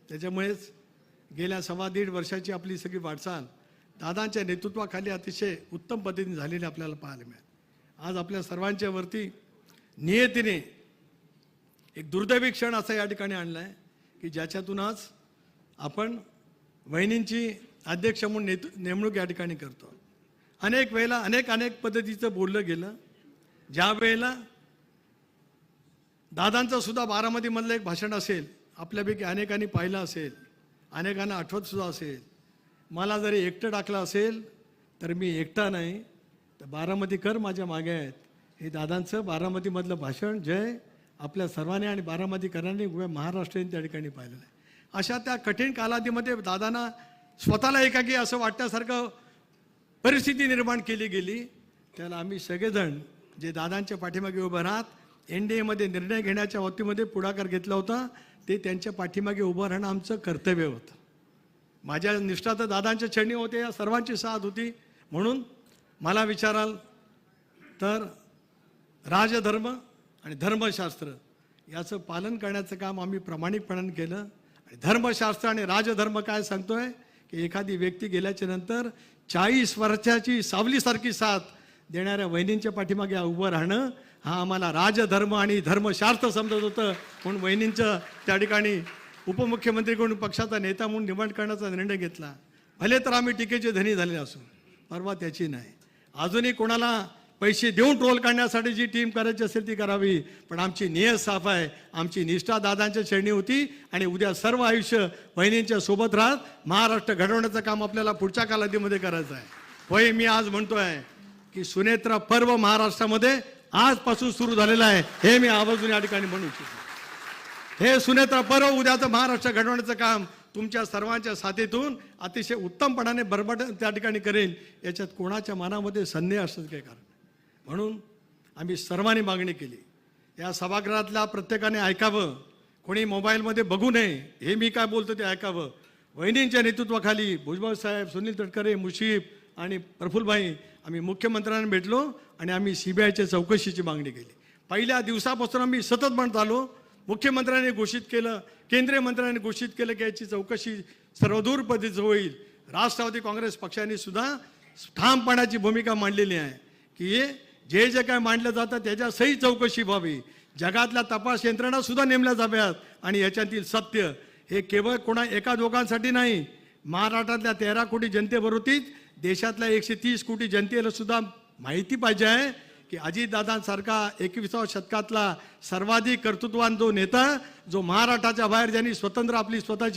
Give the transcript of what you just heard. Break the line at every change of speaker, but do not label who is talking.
त्याच्यामुळेच गेल्या 1.25 वर्षाची आपली सगळी वाटचाल दादांच्या नेतृत्वाखाली अतिशय उत्तम पद्धतीने झालेली आपल्याला पाहायला मिळेल. आज आपल्या सर्वांच्या वरती नियतीने एक दुर्दैवी क्षण असा या ठिकाणी आणला आहे की ज्याच्यातून आज आपण वहिनींची अध्यक्ष म्हणून नेमणूक या ठिकाणी करतो. अनेक वेळेला अनेक पद्धतीचं बोललं गेलं. ज्या वेळेला दादांचं सुद्धा बारामतीमधलं एक भाषण असेल, आपल्यापैकी अनेकांनी पाहिलं असेल, अनेकांना आठवत सुद्धा असेल. मला जरी एकटं टाकलं असेल तर मी एकटा नाही, तर बारामतीकर माझ्या मागे आहेत. हे दादांचं बारामतीमधलं भाषण जय आपल्या सर्वांनी आणि बारामतीकरांनी महाराष्ट्राने त्या ठिकाणी पाहिलेलं आहे. अशा त्या कठीण कालावधीमध्ये दादांना स्वतःला एकाकी असं वाटण्यासारखं परिस्थिती निर्माण केली गेली. त्याला आम्ही सगळेजण जे दादांच्या पाठीमागे उभं राहत NDAमध्ये निर्णय घेण्याच्या बाबतीमध्ये पुढाकार घेतला होता, ते त्यांच्या पाठीमागे उभं राहणं आमचं कर्तव्य होतं. माझ्या निष्ठा तर दादांच्या चरणी होते, या सर्वांची साथ होती. म्हणून मला विचाराल तर राजधर्म आणि धर्मशास्त्र याचं पालन करण्याचं काम आम्ही प्रामाणिकपणाने केलं. आणि धर्मशास्त्र आणि राजधर्म काय सांगतोय की एखादी व्यक्ती गेल्याच्या नंतर 40 वर्षाची सावलीसारखी साथ देणाऱ्या वहिनींच्या पाठीमागे उभं राहणं हा आम्हाला राजधर्म आणि धर्मशास्त्र समजत होतं. म्हणून वहिनींचं त्या ठिकाणी उपमुख्यमंत्रीकडून पक्षाचा नेता म्हणून निवड करण्याचा निर्णय घेतला. भले तर आम्ही टीकेचे धनी झाले असू, परवा त्याची नाही. अजूनही कोणाला पैसे देऊन ट्रोल काढण्यासाठी जी टीम करायची असेल ती करावी, पण आमची नियत साफ आहे. आमची निष्ठा दादांच्या चरणी होती आणि उद्या सर्व आयुष्य वहिनींच्या सोबत राहत महाराष्ट्र घडवण्याचं काम आपल्याला पुढच्या कालावधीमध्ये करायचं आहे. होय, मी आज म्हणतोय की सुनेत्रा पर्व महाराष्ट्रामध्ये आजपासून सुरू झालेलं आहे, हे मी आवर्जून या ठिकाणी म्हणू इच्छितो. हे सुनेत्रा पर्व उद्याचं महाराष्ट्र घडवण्याचं काम तुमच्या सर्वांच्या साथीतून अतिशय उत्तमपणाने बरबट त्या ठिकाणी करेल, याच्यात कोणाच्या मनामध्ये संदेह असतं काही कारण. म्हणून आम्ही सर्वांनी मागणी केली, या सभागृहातल्या प्रत्येकाने ऐकावं, कोणी मोबाईलमध्ये बघू नये. हे मी काय बोलतो ते ऐकावं. वहिनींच्या नेतृत्वाखाली भुजबळ साहेब, सुनील तटकरे, मुशीफ आणि प्रफुल्लभाई आम्ही मुख्यमंत्र्यांना भेटलो आणि आम्ही CBIच्या चौकशीची मागणी केली. पहिल्या दिवसापासून आम्ही सतत म्हणत आलो. मुख्यमंत्र्यांनी घोषित केलं, केंद्रीय मंत्र्यांनी घोषित केलं की याची चौकशी सर्वदूर पद्धतीचं होईल. राष्ट्रवादी काँग्रेस पक्षाने सुद्धा ठामपणाची भूमिका मांडलेली आहे की जे काय मांडलं जातं त्याच्या सही चौकशी व्हावी. जगातल्या तपास यंत्रणा सुद्धा नेमल्या जाव्यात आणि याच्यातील सत्य हे केवळ कोणा एका दोघांसाठी नाही, महाराष्ट्रातल्या 13 कोटी जनतेबरोबरच देशातल्या 130 कोटी जनतेला सुद्धा माहिती पाहिजे आहे की अजितदादांसारखा 21व्या शतकातला सर्वाधिक कर्तृत्ववान जो नेता, जो महाराष्ट्राच्या बाहेर ज्यांनी स्वतंत्र आपली स्वतःची